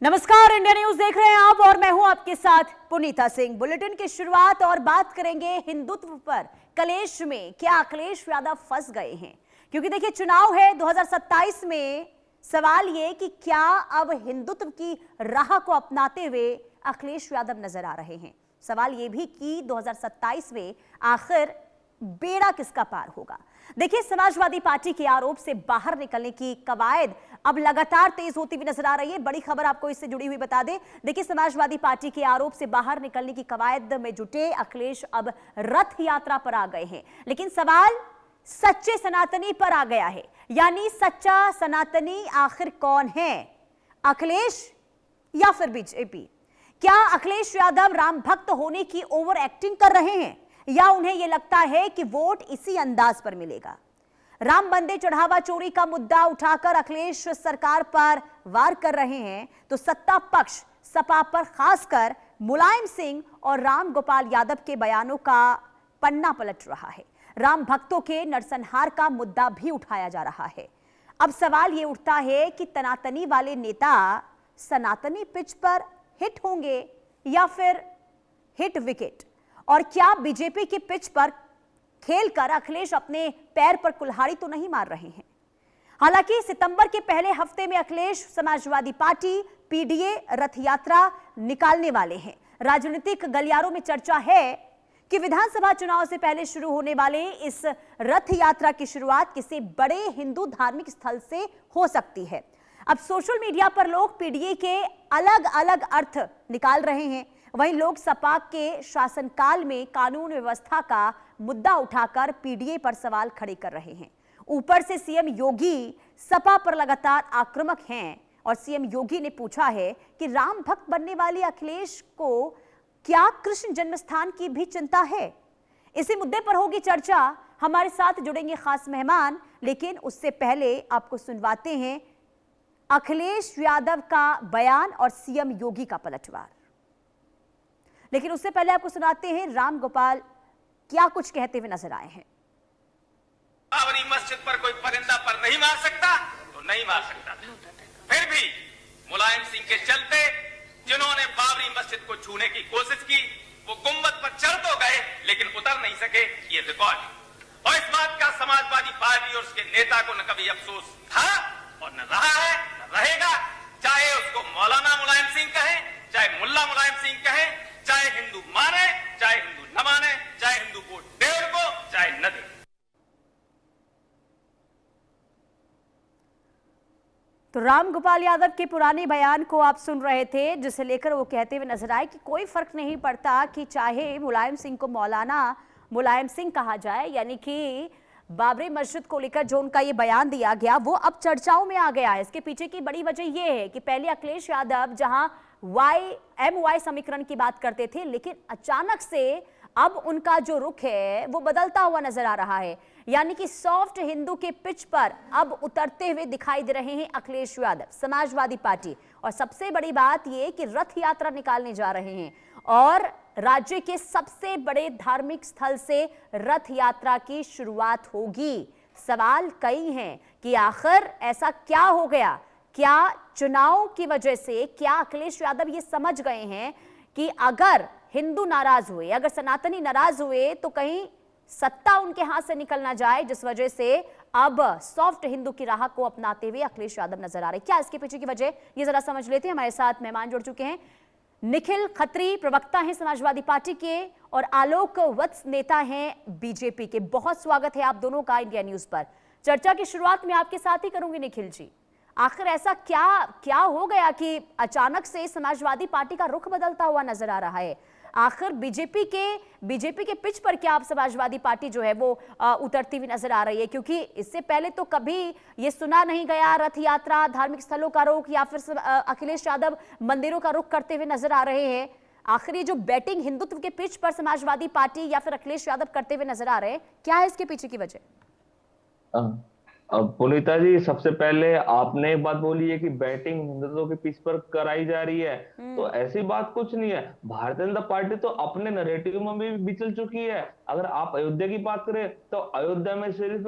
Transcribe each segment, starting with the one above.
नमस्कार, India news देख रहे हैं आप और मैं हूं आपके साथ पुनीता सिंह। बुलेटिन की शुरुआत और बात करेंगे हिंदुत्व पर। कलेश में क्या अखिलेश यादव फंस गए हैं? क्योंकि देखिए, चुनाव है 2027 में। सवाल ये कि क्या अब हिंदुत्व की राह को अपनाते हुए अखिलेश यादव नजर आ रहे हैं। सवाल ये भी कि 2027 में आखिर बेड़ा किसका पार होगा। देखिए, समाजवादी पार्टी के आरोप से बाहर निकलने की कवायद अब लगातार तेज होती हुई नजर आ रही है। बड़ी खबर आपको इससे जुड़ी हुई बता दें। देखिए, समाजवादी पार्टी के आरोप से बाहर निकलने की कवायद में जुटे अखिलेश अब रथ यात्रा पर आ गए हैं। लेकिन सवाल सच्चे सनातनी पर आ गया है, यानी सच्चा सनातनी आखिर कौन है, अखिलेश या फिर बीजेपी? क्या अखिलेश यादव राम भक्त होने की ओवर एक्टिंग कर रहे हैं या उन्हें यह लगता है कि वोट इसी अंदाज पर मिलेगा? राम मंदिर चढ़ावा चोरी का मुद्दा उठाकर अखिलेश सरकार पर वार कर रहे हैं, तो सत्ता पक्ष सपा पर खासकर मुलायम सिंह और राम गोपाल यादव के बयानों का पन्ना पलट रहा है। राम भक्तों के नरसंहार का मुद्दा भी उठाया जा रहा है। अब सवाल यह उठता है कि तनातनी वाले नेता सनातनी पिच पर हिट होंगे या फिर हिट विकेट, और क्या बीजेपी की पिच पर खेलकर अखिलेश अपने पैर पर कुल्हाड़ी तो नहीं मार रहे हैं? हालांकि सितंबर के पहले हफ्ते में अखिलेश समाजवादी पार्टी पीडीए रथ यात्रा निकालने वाले हैं। राजनीतिक गलियारों में चर्चा है कि विधानसभा चुनाव से पहले शुरू होने वाले इस रथ यात्रा की शुरुआत किसी बड़े हिंदू धार्मिक स्थल से हो सकती है। अब सोशल मीडिया पर लोग पीडीए के अलग अलग अर्थ निकाल रहे हैं। वहीं लोग सपा के शासनकाल में कानून व्यवस्था का मुद्दा उठाकर पीडीए पर सवाल खड़े कर रहे हैं। ऊपर से सीएम योगी सपा पर लगातार आक्रामक हैं और सीएम योगी ने पूछा है कि राम भक्त बनने वाले अखिलेश को क्या कृष्ण जन्मस्थान की भी चिंता है? इसी मुद्दे पर होगी चर्चा। हमारे साथ जुड़ेंगे खास मेहमान, लेकिन उससे पहले आपको सुनवाते हैं अखिलेश यादव का बयान और सीएम योगी का पलटवार। लेकिन उससे पहले आपको सुनाते हैं राम गोपाल क्या कुछ कहते हुए नजर आए हैं। बाबरी मस्जिद पर कोई परिंदा पर नहीं मार सकता तो नहीं मार सकता। फिर भी मुलायम सिंह के चलते जिन्होंने बाबरी मस्जिद को छूने की कोशिश की, वो गुंबद पर चढ़ तो गए लेकिन उतर नहीं सके। ये रिकॉर्ड है और इस बात का समाजवादी पार्टी और उसके नेता को न कभी अफसोस था और न रहा है न रहेगा। चाहे उसको मौलाना मुलायम सिंह कहें, चाहे मुल्ला मुलायम सिंह कहें, चाहे हिंदू माने चाहे हिंदू न माने, चाहे हिंदू वोट दे उनको चाहे न दे। तो राम गोपाल यादव के पुराने बयान को आप सुन रहे थे, जिसे लेकर वो कहते हुए नजर आए कि कोई फर्क नहीं पड़ता कि चाहे मुलायम सिंह को मौलाना मुलायम सिंह कहा जाए, यानी कि बाबरी मस्जिद को लेकर जो उनका ये बयान दिया गया वो अब चर्चाओं में आ गया है। इसके पीछे की बड़ी वजह यह है कि पहले अखिलेश यादव जहां YMY समीकरण की बात करते थे, लेकिन अचानक से अब उनका जो रुख है वो बदलता हुआ नजर आ रहा है, यानी कि सॉफ्ट हिंदू के पिच पर अब उतरते हुए दिखाई दे रहे हैं अखिलेश यादव, समाजवादी पार्टी। और सबसे बड़ी बात यह कि रथ यात्रा निकालने जा रहे हैं और राज्य के सबसे बड़े धार्मिक स्थल से रथ यात्रा की शुरुआत होगी। सवाल कई हैं कि आखिर ऐसा क्या हो गया? क्या चुनाव की वजह से क्या अखिलेश यादव ये समझ गए हैं कि अगर हिंदू नाराज हुए, अगर सनातनी नाराज हुए तो कहीं सत्ता उनके हाथ से निकल ना जाए, जिस वजह से अब सॉफ्ट हिंदू की राह को अपनाते हुए अखिलेश यादव नजर आ रहे? क्या इसके पीछे की वजह, ये जरा समझ लेते हैं। हमारे साथ मेहमान जुड़ चुके हैं। निखिल खत्री प्रवक्ता हैं समाजवादी पार्टी के और आलोक वत्स नेता हैं बीजेपी के। बहुत स्वागत है आप दोनों का इंडिया न्यूज पर। चर्चा की शुरुआत में आपके साथ ही करूंगी निखिल जी। आखिर ऐसा क्या हो गया कि अचानक से समाजवादी पार्टी का रुख बदलता हुआ नजर आ रहा है? आखिर बीजेपी के पिच पर क्या आप समाजवादी पार्टी जो है वो उतरती हुई नजर आ रही है? क्योंकि इससे पहले तो कभी ये सुना नहीं गया रथ यात्रा, धार्मिक स्थलों का रुख, या फिर अखिलेश यादव मंदिरों का रुख करते हुए नजर आ रहे हैं। आखिर ये जो बैटिंग हिंदुत्व के पिच पर समाजवादी पार्टी या फिर अखिलेश यादव करते हुए नजर आ रहे हैं, क्या है इसके पीछे की वजह? अब पुनीता जी, सबसे पहले आपने एक बात बोली है कि बैटिंग हिंदुत्व के पिच पर कराई जा रही है, तो ऐसी बात कुछ नहीं है। भारतीय जनता पार्टी तो अपने नैरेटिव में भी विचल चुकी है। अगर आप अयोध्या की बात करें तो अयोध्या में सिर्फ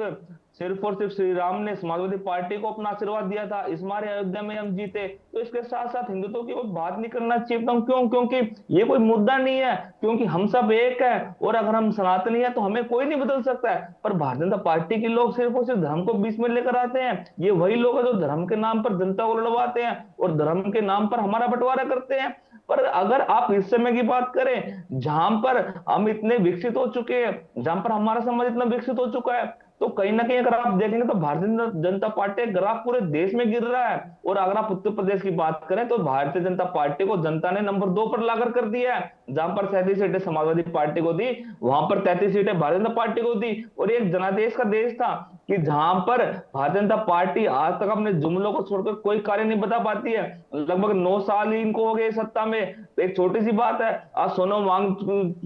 सिर्फ और सिर्फ श्री राम ने समाजवादी पार्टी को अपना आशीर्वाद दिया था, इस हमारे अयोध्या में हम जीते। तो इसके साथ साथ हिंदुत्व की कोई बात नहीं करना चाहिए। क्यों? क्योंकि ये कोई मुद्दा नहीं है, क्योंकि हम सब एक है, और अगर हम सनातनी है तो हमें कोई नहीं बदल सकता है। पर भारतीय जनता पार्टी के लोग सिर्फ और सिर्फ धर्म को बीच में लेकर आते हैं। ये वही लोग हैं जो धर्म के नाम पर जनता को लड़वाते हैं और धर्म के नाम पर हमारा बंटवारा करते हैं। पर अगर आप इस समय की बात करें जहां पर हम इतने विकसित हो चुके हैं, जहां पर हमारा समाज इतना विकसित हो चुका है, तो कहीं ना कहीं अगर आप देखेंगे तो भारतीय जनता पार्टी का ग्राफ पूरे देश में गिर रहा है। और अगर आप उत्तर प्रदेश की बात करें तो भारतीय जनता पार्टी को जनता ने नंबर 2 पर लाकर कर दिया है। जहां पर 37 सीटें समाजवादी पार्टी को दी, वहां पर 33 सीटें भारतीय जनता पार्टी को दी। और एक जनादेश का देश था कि जहां पर भारतीय जनता पार्टी आज तक अपने जुमलों को छोड़कर कोई कार्य नहीं बता पाती है। लगभग 9 साल ही इनको हो गए सत्ता में। एक छोटी सी बात है, आज सोनम वांग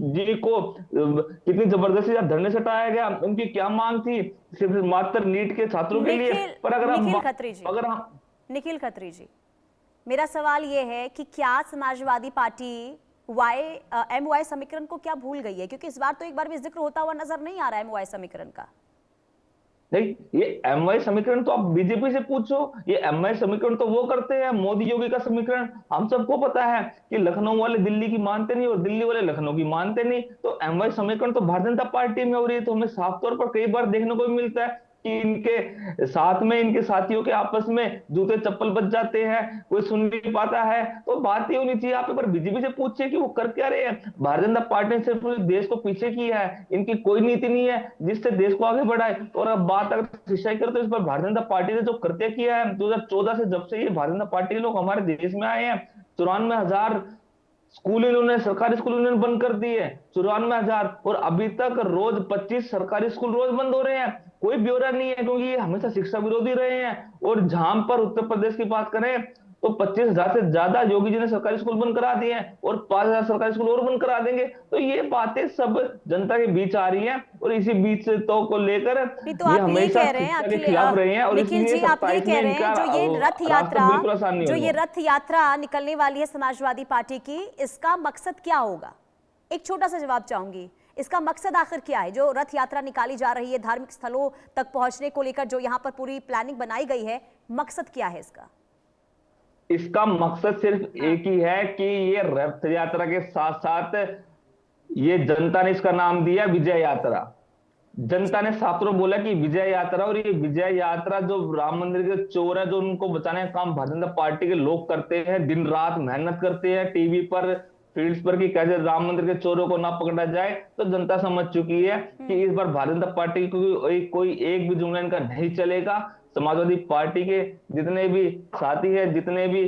जी को कितनी जबरदस्ती धरने से हटाया गया। उनकी क्या मांग थी? सिर्फ मात्र नीट के छात्रों के लिए। पर अगर निखिल खत्री जी, मेरा सवाल ये है कि क्या समाजवादी पार्टी MOI समीकरण को क्या भूल गई है? क्योंकि इस बार तो एक बार भी जिक्र होता हुआ नजर नहीं आ रहा है MOI समीकरण का। नहीं, ये MOI समीकरण तो आप बीजेपी से पूछो। ये MOI समीकरण तो वो करते हैं, मोदी योगी का समीकरण। हम सबको पता है कि लखनऊ वाले दिल्ली की मानते नहीं और दिल्ली वाले लखनऊ की मानते नहीं। तो MOI समीकरण तो भारतीय जनता पार्टी में हो रही है। तो हमें साफ तौर पर कई बार देखने को मिलता है कि इनके साथ में इनके साथियों के आपस में जूते चप्पल बच जाते हैं, कोई सुन नहीं पाता है। तो बात ये होनी चाहिए, आप एक बार बीजेपी से पूछिए कि वो कर क्या रहे हैं। भारतीय जनता पार्टी ने सिर्फ देश को पीछे किया है, इनकी कोई नीति नहीं है जिससे देश को आगे बढ़ाए। और अब बात अगर सिंचाई करें तो इस पर भारतीय जनता पार्टी ने जो कृत्य किया है 2014 से, जब से ये भारतीय जनता पार्टी के लोग हमारे देश में आए हैं, 94,000 स्कूल इन्होंने, सरकारी स्कूल इन्होंने बंद कर दिए, 94,000। और अभी तक रोज 25 सरकारी स्कूल रोज बंद हो रहे हैं। कोई ब्यौरा नहीं है, क्योंकि ये हमेशा शिक्षा विरोधी रहे हैं। और जहां पर उत्तर प्रदेश की बात करें तो 25,000 से ज्यादा योगी जी ने सरकारी स्कूल बंद करा दिए हैं और 5,000 सरकारी स्कूल और बंद करा देंगे। तो ये बातें सब जनता के बीच आ रही हैं और इसी बीच से तो को लेकर ये हमेशा शिक्षा के खिलाफ रहे हैं। और निखिल जी, आप ये कह रहे हैं जो ये रथ यात्रा निकलने वाली है समाजवादी पार्टी की, इसका मकसद क्या होगा? एक छोटा सा जवाब चाहूंगी, इसका मकसद आखिर क्या है? जो रथ यात्रा निकाली जा रही है धार्मिक स्थलों तक पहुंचने को लेकर, जो यहाँ पर पूरी प्लानिंग बनाई गई है, मकसद क्या है इसका? इसका मकसद सिर्फ एक ही है कि ये रथ यात्रा के साथ साथ ये जनता ने इसका नाम दिया विजय यात्रा। जनता ने साफ तौर बोला कि विजय यात्रा, और ये विजय यात्रा जो राम मंदिर के चोर है, जो उनको बचाने का काम भारतीय जनता पार्टी के लोग करते हैं, दिन रात मेहनत करते हैं टीवी पर, फील्ड्स पर, कि कैसे राम मंदिर के चोरों को ना पकड़ा जाए। तो जनता समझ चुकी है कि इस बार भारतीय जनता पार्टी को कोई एक भी जुमला इनका नहीं चलेगा। समाजवादी पार्टी के जितने भी साथी हैं, जितने भी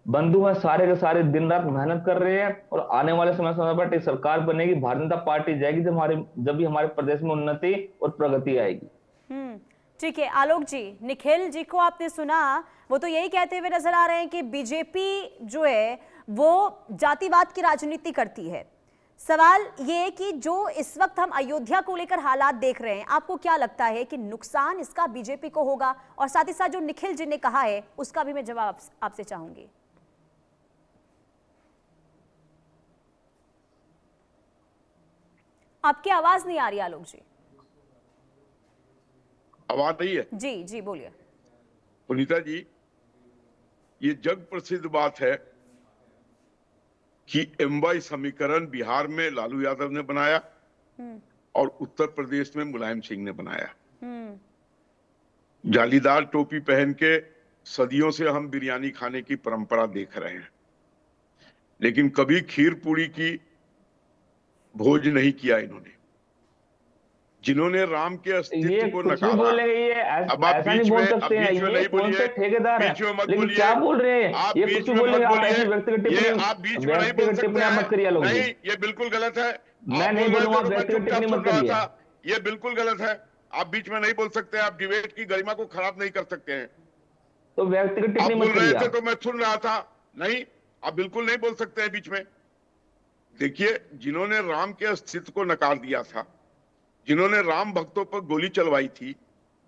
बंधु हैं, सारे के सारे दिन रात मेहनत कर रहे हैं। और आने वाले समय समाजवादी पार्टी सरकार बनेगी, भारतीय जनता पार्टी जाएगी जब भी हमारे प्रदेश में उन्नति और प्रगति आएगी। ठीक है आलोक जी, निखिल जी को आपने सुना, वो तो यही कहते हुए नजर आ रहे हैं कि बीजेपी जो है वो जातिवाद की राजनीति करती है। सवाल ये कि जो इस वक्त हम अयोध्या को लेकर हालात देख रहे हैं, आपको क्या लगता है कि नुकसान इसका बीजेपी को होगा? और साथ ही साथ जो निखिल जी ने कहा है उसका भी मैं जवाब आपसे चाहूंगी। आपकी आवाज नहीं आ रही आलोक जी। आवाज नहीं है? जी जी बोलिए। पुनीता जी, ये जग प्रसिद्ध बात है कि MOI समीकरण बिहार में लालू यादव ने बनाया और उत्तर प्रदेश में मुलायम सिंह ने बनाया। जालीदार टोपी पहन के सदियों से हम बिरयानी खाने की परंपरा देख रहे हैं, लेकिन कभी खीर पूरी की भोज नहीं किया इन्होंने। जिन्होंने राम के अस्तित्व को नकारा। अब आप बीच में नहीं बोलिए, बीच में मत बोलिए, क्या बोल रहे हैं? आप बीच में मत बोलिए, ये आप बीच में नहीं बोल सकते हैं। नहीं, ये बिल्कुल गलत है। मैं नहीं बोलूंगा, व्यक्तिगत टिप्पणी मत करिए। ये बिल्कुल गलत है, आप बीच में नहीं बोल सकते। आप डिबेट की गरिमा को खराब नहीं कर सकते हैं। तो व्यक्तिगत टिप्पणी मत करिए। बोल रहे थे तो मैं सुन रहा था। नहीं, आप बिल्कुल नहीं बोल सकते हैं बीच में। देखिए, जिन्होंने राम के अस्तित्व को नकार दिया था, जिन्होंने राम भक्तों पर गोली चलवाई थी,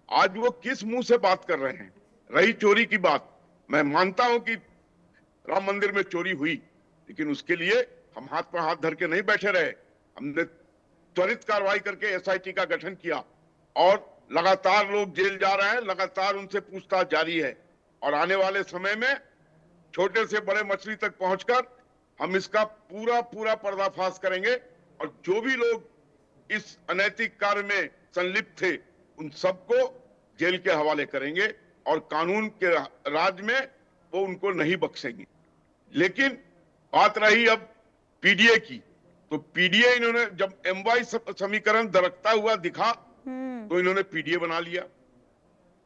आज वो किस मुंह से बात कर रहे हैं? रही चोरी की बात, मैं मानता हूं कि राम मंदिर में चोरी हुई, लेकिन उसके लिए हम हाथ पर हाथ धर के नहीं बैठे रहे। हमने त्वरित कार्रवाई करके SIT का गठन किया और लगातार लोग जेल जा रहे हैं, लगातार उनसे पूछताछ जारी है और आने वाले समय में छोटे से बड़े मछली तक पहुंचकर हम इसका पूरा पूरा पर्दाफाश करेंगे और जो भी लोग इस अनैतिक कार्य में संलिप्त थे उन सबको जेल के हवाले करेंगे और कानून के राज में वो उनको नहीं बख्शेंगे। लेकिन बात रही अब पीडीए की, तो पीडीए इन्होंने जब एमवाई समीकरण दरकता हुआ दिखा तो इन्होंने पीडीए बना लिया।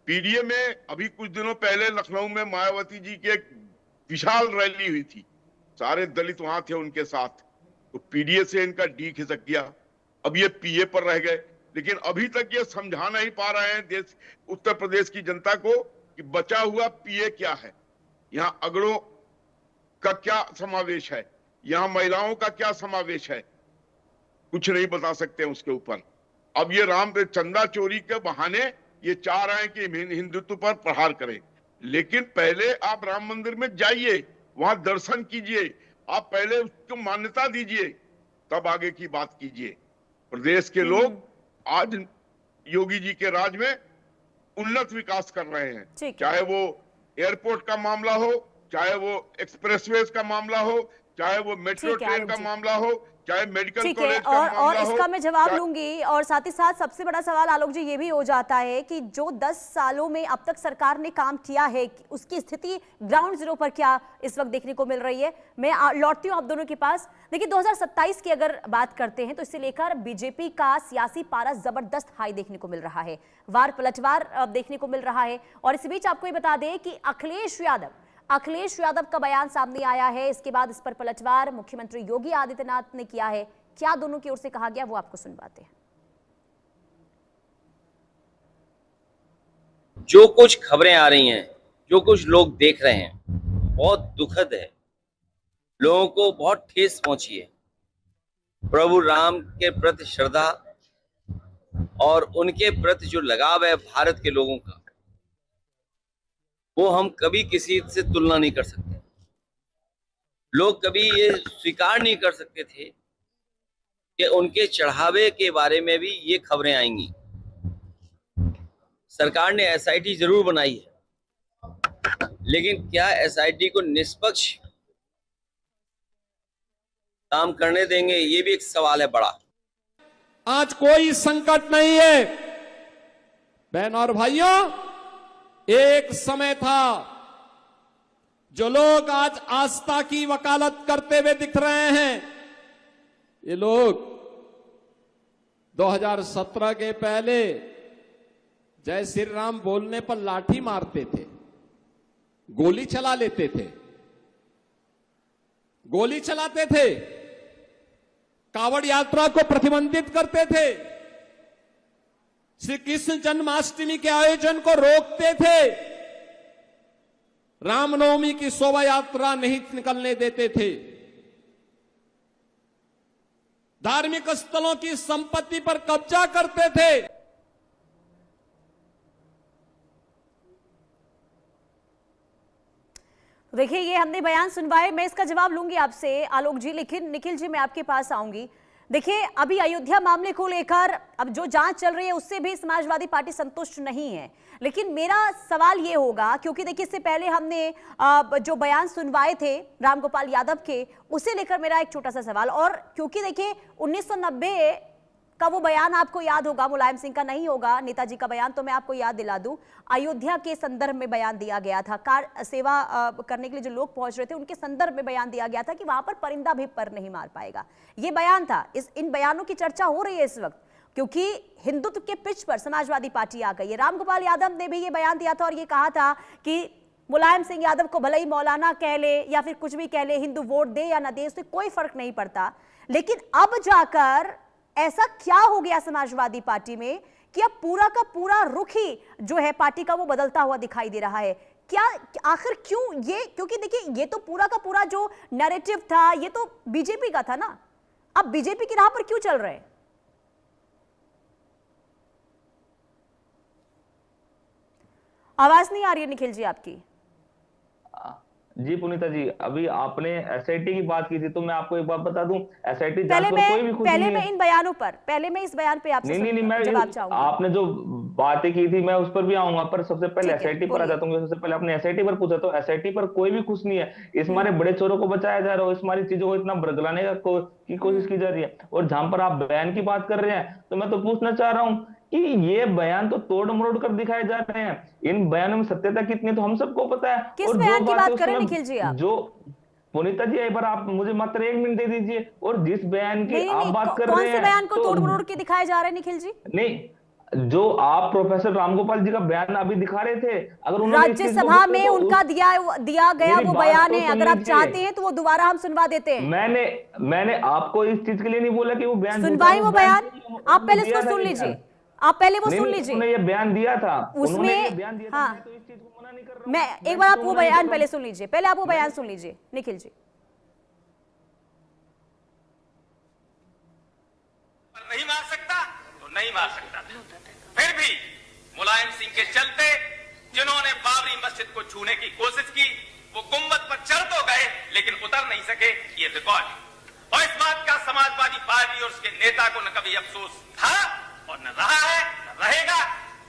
पीडीए में अभी कुछ दिनों पहले लखनऊ में मायावती जी की एक विशाल रैली हुई थी, सारे दलित वहां थे उनके साथ, तो पीडीए से इनका डी खिसक गया, अब ये पीए पर रह गए। लेकिन अभी तक ये समझा नहीं पा रहे हैं देश उत्तर प्रदेश की जनता को कि बचा हुआ पीए क्या है, यहाँ अगड़ों का क्या समावेश है, यहाँ महिलाओं का क्या समावेश है, कुछ नहीं बता सकते उसके ऊपर। अब ये राम चंदा चोरी के बहाने ये चाह रहे हैं कि हिंदुत्व पर प्रहार करें, लेकिन पहले आप राम मंदिर में जाइए, वहां दर्शन कीजिए, आप पहले उसको मान्यता दीजिए, तब आगे की बात कीजिए। प्रदेश के लोग आज योगी जी के राज में उन्नत विकास कर रहे हैं, चाहे वो एयरपोर्ट का मामला हो, चाहे वो एक्सप्रेसवेज का मामला हो, चाहे वो मेट्रो ट्रेन का मामला हो, चाहे मेडिकल कॉलेज का मामला हो। और इसका मैं जवाब लूंगी। और साथ ही साथ सबसे बड़ा सवाल आलोक जी ये भी हो जाता है कि जो 10 सालों में अब तक सरकार ने काम किया है उसकी स्थिति ग्राउंड जीरो पर क्या इस वक्त देखने को मिल रही है। मैं लौटती हूं आप दोनों के पास। देखिए 2027 की अगर बात करते हैं तो इसे लेकर बीजेपी का सियासी पारा जबरदस्त हाई देखने को मिल रहा है, वार पलटवार देखने को मिल रहा है। और इस बीच आपको ये बता दें कि अखिलेश यादव का बयान सामने आया है, इसके बाद इस पर पलटवार मुख्यमंत्री योगी आदित्यनाथ ने किया है। क्या दोनों की ओर से कहा गया वो आपको सुनवाते हैं। जो कुछ खबरें आ रही हैं, जो कुछ लोग देख रहे हैं, बहुत दुखद है, लोगों को बहुत ठेस पहुंची है। प्रभु राम के प्रति श्रद्धा और उनके प्रति जो लगाव है भारत के लोगों का, वो हम कभी किसी से तुलना नहीं कर सकते। लोग कभी ये स्वीकार नहीं कर सकते थे कि उनके चढ़ावे के बारे में भी ये खबरें आएंगी। सरकार ने एसआईटी जरूर बनाई है, लेकिन क्या एसआईटी को निष्पक्ष काम करने देंगे, ये भी एक सवाल है बड़ा। आज कोई संकट नहीं है बहन और भाइयों। एक समय था जो लोग आज आस्था की वकालत करते हुए दिख रहे हैं, ये लोग 2017 के पहले जय श्री राम बोलने पर लाठी मारते थे, गोली चला लेते थे, गोली चलाते थे, कावड़ यात्रा को प्रतिबंधित करते थे, श्री कृष्ण जन्माष्टमी के आयोजन को रोकते थे, रामनवमी की शोभा यात्रा नहीं निकलने देते थे, धार्मिक स्थलों की संपत्ति पर कब्जा करते थे। देखिए ये हमने बयान सुनवाए, मैं इसका जवाब लूंगी आपसे आलोक जी, लेकिन निखिल जी मैं आपके पास आऊंगी। देखिए अभी अयोध्या मामले को लेकर अब जो जांच चल रही है उससे भी समाजवादी पार्टी संतुष्ट नहीं है, लेकिन मेरा सवाल ये होगा, क्योंकि देखिए इससे पहले हमने जो बयान सुनवाए थे रामगोपाल यादव के, उसे लेकर मेरा एक छोटा सा सवाल। और क्योंकि देखिए 1990 का वो बयान आपको याद होगा, मुलायम सिंह का नहीं होगा, नेताजी का बयान, तो मैं आपको याद दिला दूं, अयोध्या के संदर्भ में बयान दिया गया था। कार सेवा करने के लिए जो लोग पहुंच रहे थे उनके संदर्भ में बयान दिया गया था कि वहां पर परिंदा भी पर नहीं मार पाएगा, ये बयान था। इन बयानों की चर्चा हो रही है इस वक्त क्योंकि हिंदुत्व के पिच पर समाजवादी पार्टी आ गई है। रामगोपाल यादव ने भी ये बयान दिया था और ये कहा था कि मुलायम सिंह यादव को भले ही मौलाना कह ले या फिर कुछ भी कह ले, हिंदू वोट दे या ना दे उससे कोई फर्क नहीं पड़ता। लेकिन अब जाकर ऐसा क्या हो गया समाजवादी पार्टी में कि अब पूरा का पूरा रुख ही जो है पार्टी का वो बदलता हुआ दिखाई दे रहा है। क्या आखिर क्यों ये, क्योंकि देखिए ये तो पूरा का पूरा जो नैरेटिव था ये तो बीजेपी का था ना, अब बीजेपी की राह पर क्यों चल रहे हैं? आवाज नहीं आ रही है निखिल जी आपकी। जी पुनीता जी, अभी आपने एसआईटी की बात की थी, तो मैं आपको एक बात बता दूं, एसआईटी पहले मैं इन बयानों पर, पहले मैं इस बयान पे आपसे नहीं, मैं जवाब चाहूंगी। आपने जो बातें की थी, मैं उस पर भी आऊंगा, पर सबसे पहले ठीक है, एसआईटी पर आ बोलिए। जाता हूँ। सबसे पहले आपने एसआईटी पर पूछा, तो एसआईटी पर कोई भी खुश नहीं है। इस हमारे बड़े चोरों को बचाया जा रहा है, इस हमारी चीजों को इतना बरगलाने की कोशिश की जा रही है। और जहां पर आप बयान की बात कर रहे हैं, तो मैं तो पूछना चाह रहा हूँ कि ये बयान तो तोड़ मरोड़ कर दिखाए जा रहे हैं, इन बयानों में सत्यता कितनी है तो हम सबको पता है। किस और जो बयान की बातें बात उस कर रहे हैं समय निखिल जी आप? जो पुनीता जी, एक बार आप मुझे मात्र 1 मिनट दे दीजिए। और जिस बयान की नहीं आप नहीं, बात कर कौन रहे से हैं, बयान को तो तोड़ मरोड़ के दिखाया जा रहा है निखिल जी? नहीं, जो आप प्रोफेसर रामगोपाल जी का बयान अभी दिखा रहे थे, अगर उन्होंने इस चीज को राज्यसभा बोला में तो उनका दिया गया मेरी वो बात बयान तो है, सुन अगर आप लीजिए। चाहते हैं तो वो दोबारा हम सुनवा देते हैं। मैंने आपको इस चीज के लिए नहीं बोला कि वो बयान झूठा है, सुनवाई वो बयान, आप पहले दिया इसको था सुन ये लीजिए, बयान। आप पहले वो नहीं, सुन नहीं, लीजिए। उन्होंने ये बयान दिया था, उन्होंने ये उसमें बयान दिया था। हाँ, मैं तो इस चीज को मना नहीं कर रहा हूं। मैं एक बार आप वो बयान पहले सुन लीजिए, पहले आप वो बयान सुन लीजिए निखिल जी। नहीं मार सकता तो नहीं मार सकता। फिर भी मुलायम सिंह के चलते जिन्होंने बाबरी मस्जिद को छूने की कोशिश की, वो गुंबद पर चढ़ तो गए लेकिन उतर नहीं सके, ये रिकॉर्ड है। और इस बात का समाजवादी पार्टी और उसके नेता को न कभी अफसोस था और न रहा है, न रहेगा।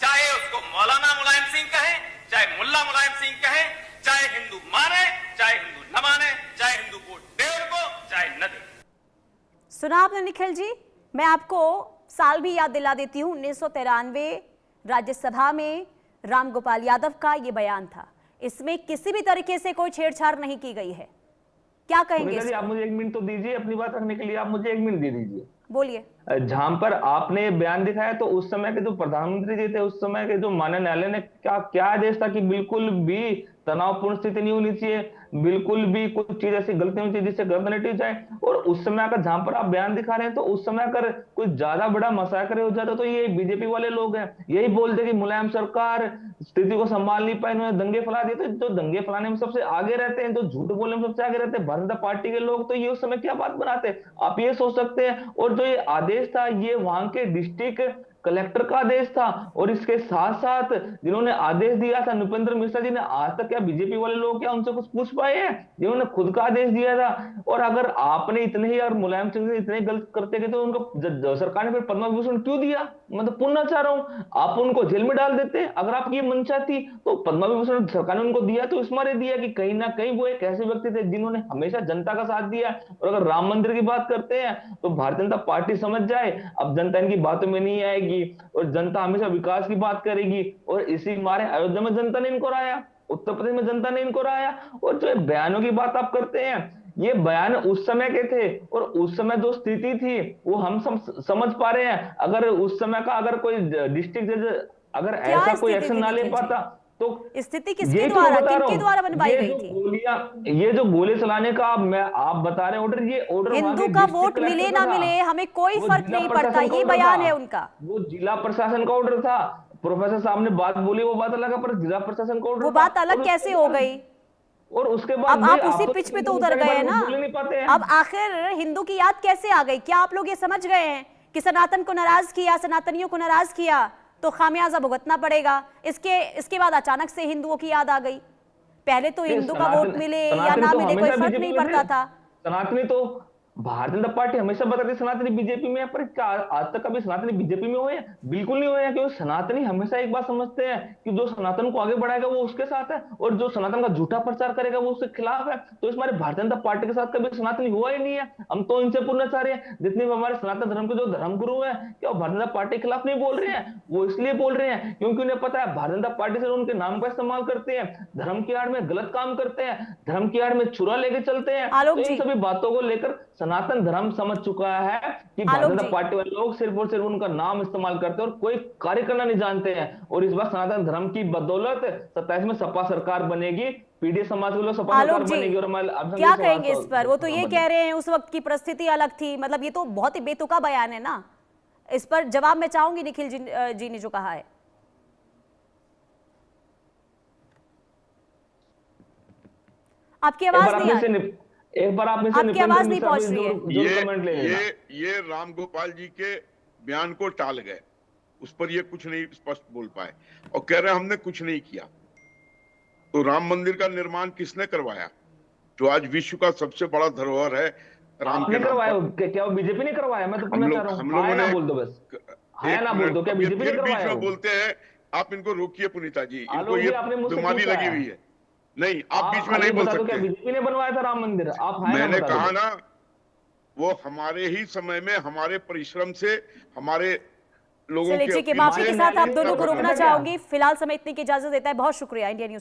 चाहे उसको मौलाना मुलायम सिंह कहें, चाहे मुल्ला मुलायम सिंह कहें, चाहे हिंदू माने, चाहे हिंदू न माने, चाहे हिंदू वोट दे उनको, चाहे न दे। सुना आपने निखिल जी? मैं आपको साल भी याद दिला देती हूँ, 1993 राज्यसभा में रामगोपाल यादव का ये बयान था। इसमें किसी भी तरीके से कोई छेड़छाड़ नहीं की गई है। क्या कहेंगे इस जी, आप पर? मुझे 1 मिनट तो दीजिए अपनी बात रखने के लिए, आप मुझे 1 मिनट दे दीजिए। बोलिए। जहां पर आपने बयान दिखाया, तो उस समय के जो प्रधानमंत्री जी थे, उस समय के जो माननीय न्यायालय ने क्या आदेश था कि बिल्कुल भी तनावपूर्ण स्थिति नहीं होनी चाहिए, बिल्कुल भी कुछ चीज ऐसी गलती होनी चाहिए जिससे गर्दन जाए। और उस समय अगर जहां पर आप बयान दिखा रहे हैं, तो उस समय अगर कुछ ज्यादा बड़ा मसाकर हो जाता तो ये बीजेपी वाले लोग हैं, यही बोलते कि मुलायम सरकार स्थिति को संभाल नहीं पाई, उन्होंने दंगे फैला दिए। तो जो दंगे फैलाने में सबसे आगे रहते हैं, जो झूठ बोलने में सबसे आगे रहते हैं भारतीय जनता पार्टी के लोग, तो ये उस समय क्या बात बनाते, आप ये सोच सकते हैं। और जो ये आदेश था, ये वहां के डिस्ट्रिक्ट कलेक्टर का आदेश था। और इसके साथ साथ जिन्होंने आदेश दिया था नुपेंद्र मिश्रा जी ने, आज तक क्या बीजेपी वाले लोग क्या उनसे कुछ पूछ पाए हैं? जिन्होंने खुद का आदेश दिया था। और अगर आपने इतने ही और मुलायम सिंह इतने गलत करते गए, तो उनको सरकार ने फिर पद्म विभूषण क्यों दिया? मैं तो पूछना चाह रहा हूं, आप उनको जेल में डाल देते अगर आपकी ये मंशा थी। तो पद्म विभूषण सरकार ने उनको दिया तो इस मारे दिया कि कहीं ना कहीं वो एक ऐसे व्यक्ति थे जिन्होंने हमेशा जनता का साथ दिया। और अगर राम मंदिर की बात करते हैं, तो भारतीय जनता पार्टी समझ जाए अब जनता इनकी बातों में नहीं आएगी, और जनता हमेशा विकास की बात करेगी। और इसी मारे अयोध्या में जनता ने इनको राया, उत्तर प्रदेश में जनता ने इनको राया। और जो बयानों की बात आप करते हैं, ये बयान उस समय के थे, और उस समय जो स्थिति थी वो हम समझ पा रहे हैं। अगर उस समय का अगर कोई डिस्ट्रिक्ट जज अगर ऐसा कोई एक्शन ना ले पाता, तो स्थिति किसके द्वारा, किनके द्वारा बनवाई गई थी? ये जो गोली चलाने का आप बता रहे हैं ऑर्डर, ये ऑर्डर हिंदू का वोट मिले ना मिले हमें कोई फर्क नहीं पड़ता, ये बयान है उनका। वो जिला प्रशासन का ऑर्डर था। प्रोफेसर साहब ने बात बोली, वो बात अलग है, पर जिला प्रशासन का ऑर्डर, वो बात अलग कैसे हो गई? और उसके बाद अब आप उसी पिच पे तो उतर गए हैं ना। नहीं पाते हैं। अब आखिर हिंदू की याद कैसे आ गई? क्या आप लोग ये समझ गए हैं कि सनातन को नाराज किया, सनातनियों को नाराज किया तो खामियाजा भुगतना पड़ेगा? इसके बाद अचानक से हिंदुओं की याद आ गई। पहले तो हिंदू का वोट मिले या ना मिले कोई फर्क नहीं पड़ता था। सनातनी तो भारतीय जनता पार्टी हमेशा बताती सनातनी बीजेपी में है, पर क्या आज तक कभी सनातनी बीजेपी में हुए? बिल्कुल नहीं हुए हैं। क्योंकि सनातनी हमेशा एक बात समझते हैं कि जो सनातन को आगे बढ़ाएगा वो उसके साथ है, और जो सनातन का झूठा प्रचार करेगा वो उसके खिलाफ है। तो इस हमारे भारतीय जनता पार्टी के साथ कभी सनातनी हुआ ही नहीं है। हम तो इनसे पूछना चाह रहे हैं, जितने भी हमारे सनातन धर्म के जो धर्मगुरु हैं, क्या वो भारतीय जनता पार्टी के खिलाफ नहीं बोल रहे हैं? वो इसलिए बोल रहे हैं क्योंकि उन्हें पता है भारतीय जनता पार्टी से उनके नाम का इस्तेमाल करते हैं, धर्म की आड़ में गलत काम करते हैं, धर्म की आड़ में छुरा लेके चलते हैं। तो इन सभी बातों को लेकर सनातन धर्म समझ चुका है कि भारतीय जनता पार्टी वाले लोग सिर्फ और सिर्फ उनका नाम इस्तेमाल करते हैं और कोई कार्य करना नहीं जानते हैं। और इस बार सनातन धर्म की बदौलत 27 में सपा सरकार बनेगी, पीढ़ी समाज के लोग सपा सरकार बनेगी। और क्या कहेंगे इस पर? वो तो ये कह रहे हैं उस वक्त की परिस्थिति अलग थी, मतलब ये तो बहुत ही बेतुका बयान है ना। इस पर जवाब मैं चाहूंगी निखिल जी ने जो कहा है। आपकी आवाज नहीं आ रही, एक बार आप आपकी आवाज नहीं पहुंच रही है। ये राम गोपाल जी के बयान को टाल गए, उस पर ये कुछ नहीं स्पष्ट बोल पाए और कह रहे हमने कुछ नहीं किया। तो राम मंदिर का निर्माण किसने करवाया, जो आज विश्व का सबसे बड़ा धरोहर है? राम ने करवाया? क्या वो बीजेपी ने करवाया? मैं तो पूछना चाह रहा हूं। हम लोगों ने बोल दो बस। है ना, बोल दो क्या ये बीजेपी ने फिर बीच करवाया में वो? बोलते हैं। आप इनको रोकिए पुनीता जी, इनको आलोक जी, ये आपने मुझसे बीमारी पूछा लगी है। हुई है। नहीं, आप बीच में खाली नहीं बोल बता दो, क्या सकते। बीजेपी ने बनवाया था राम मंदिर? आप है ना, मैंने बता दो। कहा ना, वो हमारे ही समय में हमारे परिश्रम से, हमारे लोगों चलिए के ठीक है, अपील माफी से के साथ आप न्यायालय दोनों को का रोकना क्या? चाहूंगी। फिलहाल समय इतने की इजाजत देता है। बहुत शुक्रिया इंडिया न्यूज